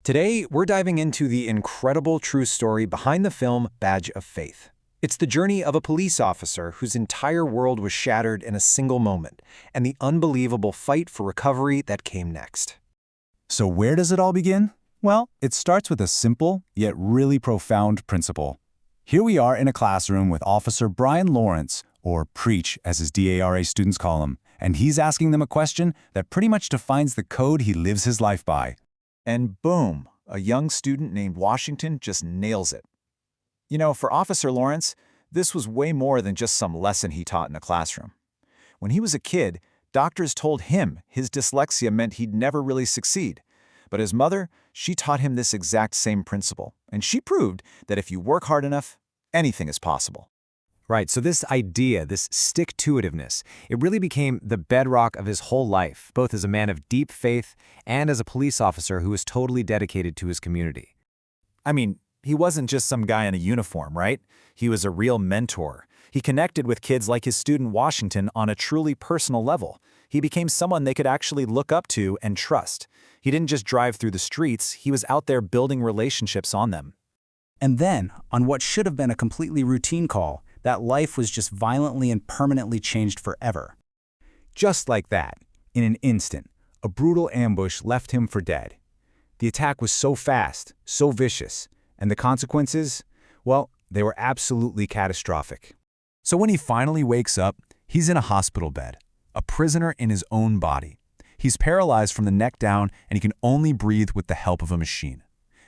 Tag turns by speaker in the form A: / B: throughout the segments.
A: Today, we're diving into the incredible true story behind the film Badge of Faith. It's the journey of a police officer whose entire world was shattered in a single moment, and the unbelievable fight for recovery that came next.
B: So where does it all begin? Well, it starts with a simple, yet really profound principle. Here we are in a classroom with Officer Brian Lawrence, or Preach as his DARA students call him, and he's asking them a question that pretty much defines the code he lives his life by.
C: And boom, a young student named Washington just nails it. You know, for Officer Lawrence, this was way more than just some lesson he taught in a classroom. When he was a kid, doctors told him his dyslexia meant he'd never really succeed. But his mother, she taught him this exact same principle, and she proved that if you work hard enough, anything is possible.
A: Right, so this idea, this stick-to-itiveness, it really became the bedrock of his whole life, both as a man of deep faith and as a police officer who was totally dedicated to his community.
C: I mean, he wasn't just some guy in a uniform, right? He was a real mentor. He connected with kids like his student Washington on a truly personal level. He became someone they could actually look up to and trust. He didn't just drive through the streets, he was out there building relationships on them.
B: And then, on what should have been a completely routine call, that life was just violently and permanently changed forever.
D: Just like that, in an instant, a brutal ambush left him for dead. The attack was so fast, so vicious, and the consequences, well, they were absolutely catastrophic.
B: So when he finally wakes up, he's in a hospital bed, a prisoner in his own body. He's paralyzed from the neck down, and he can only breathe with the help of a machine.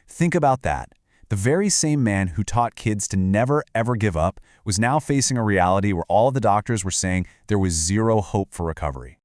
B: Think about that. The very same man who taught kids to never ever give up was now facing a reality where all the doctors were saying there was zero hope for recovery.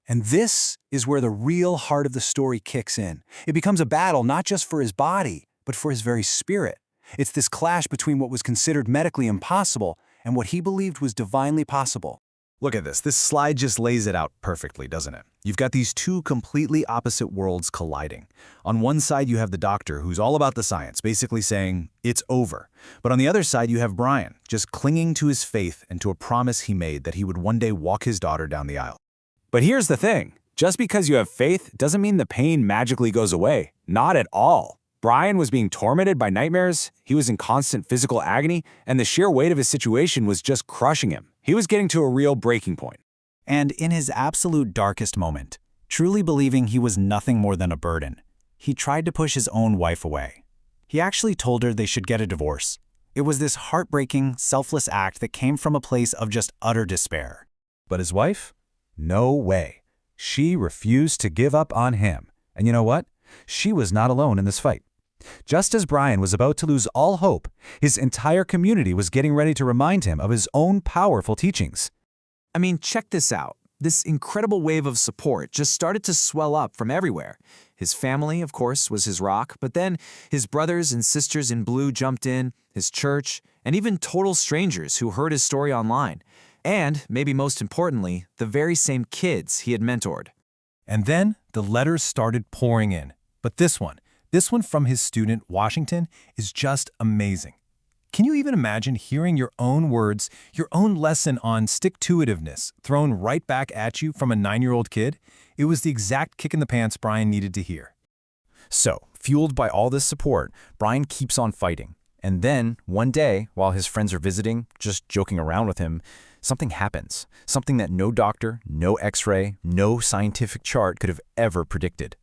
B: And this is where the real heart of the story kicks in. It becomes a battle not just for his body, but for his very spirit. It's this clash between what was considered medically impossible and what he believed was divinely possible.
E: Look at this. This slide just lays it out perfectly, doesn't it? You've got these two completely opposite worlds colliding. On one side, you have the doctor who's all about the science, basically saying, it's over. But on the other side, you have Brian, just clinging to his faith and to a promise he made that he would one day walk his daughter down the aisle.
A: But here's the thing. Just because you have faith doesn't mean the pain magically goes away. Not at all. Brian was being tormented by nightmares, he was in constant physical agony, and the sheer weight of his situation was just crushing him. He was getting to a real breaking point.
B: And in his absolute darkest moment, truly believing he was nothing more than a burden, he tried to push his own wife away. He actually told her they should get a divorce. It was this heartbreaking, selfless act that came from a place of just utter despair.
D: But his wife? No way. She refused to give up on him. And you know what? She was not alone in this fight. Just as Brian was about to lose all hope, his entire community was getting ready to remind him of his own powerful teachings.
F: I mean, check this out. This incredible wave of support just started to swell up from everywhere. His family, of course, was his rock, but then his brothers and sisters in blue jumped in, his church, and even total strangers who heard his story online. And, maybe most importantly, the very same kids he had mentored.
G: And then the letters started pouring in. But this one from his student, Washington, is just amazing. Can you even imagine hearing your own words, your own lesson on stick-to-itiveness thrown right back at you from a 9-year-old kid? It was the exact kick in the pants Brian needed to hear.
D: So, fueled by all this support, Brian keeps on fighting. And then, one day, while his friends are visiting, just joking around with him, something happens. Something that no doctor, no x-ray, no scientific chart could have ever predicted.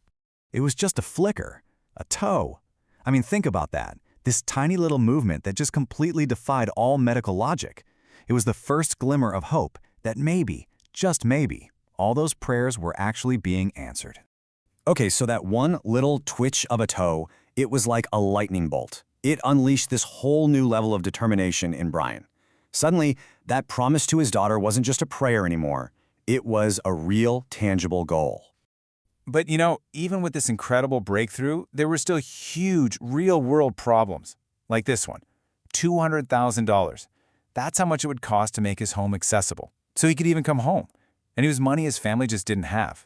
B: It was just a flicker, a toe. I mean, think about that. This tiny little movement that just completely defied all medical logic. It was the first glimmer of hope that maybe, just maybe, all those prayers were actually being answered. Okay, so that one little twitch of a toe, it was like a lightning bolt. It unleashed this whole new level of determination in Brian. Suddenly, that promise to his daughter wasn't just a prayer anymore. It was a real, tangible goal.
C: But you know, even with this incredible breakthrough, there were still huge, real-world problems. Like this one, $200,000. That's how much it would cost to make his home accessible, so he could even come home. And it was money his family just didn't have.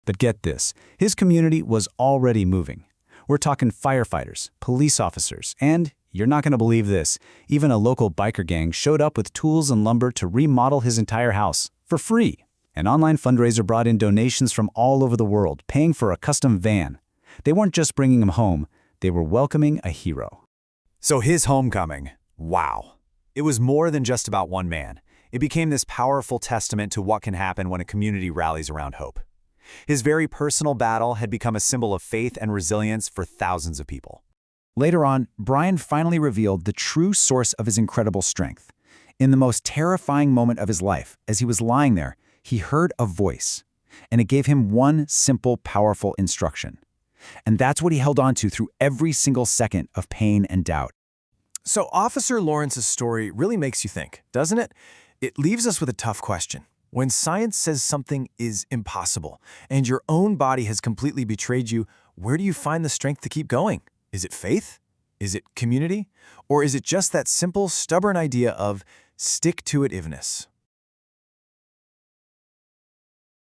B: But get this, his community was already moving. We're talking firefighters, police officers, and, you're not going to believe this, even a local biker gang showed up with tools and lumber to remodel his entire house, for free. An online fundraiser brought in donations from all over the world, paying for a custom van. They weren't just bringing him home,
D: They were welcoming a hero.
B: So his homecoming, wow. It was more than just about one man. It became this powerful testament to what can happen when a community rallies around hope. His very personal battle had become a symbol of faith and resilience for thousands of people.
D: Later on, Brian finally revealed the true source of his incredible strength. In the most terrifying moment of his life, as he was lying there, he heard a voice, and it gave him one simple, powerful instruction. And that's what he held on to through every single second of pain and doubt.
G: So Officer Lawrence's story really makes you think, doesn't it? It leaves us with a tough question. When science says something is impossible and your own body has completely betrayed you, where do you find the strength to keep going? Is it faith? Is it community? Or is it just that simple, stubborn idea of stick-to-itiveness?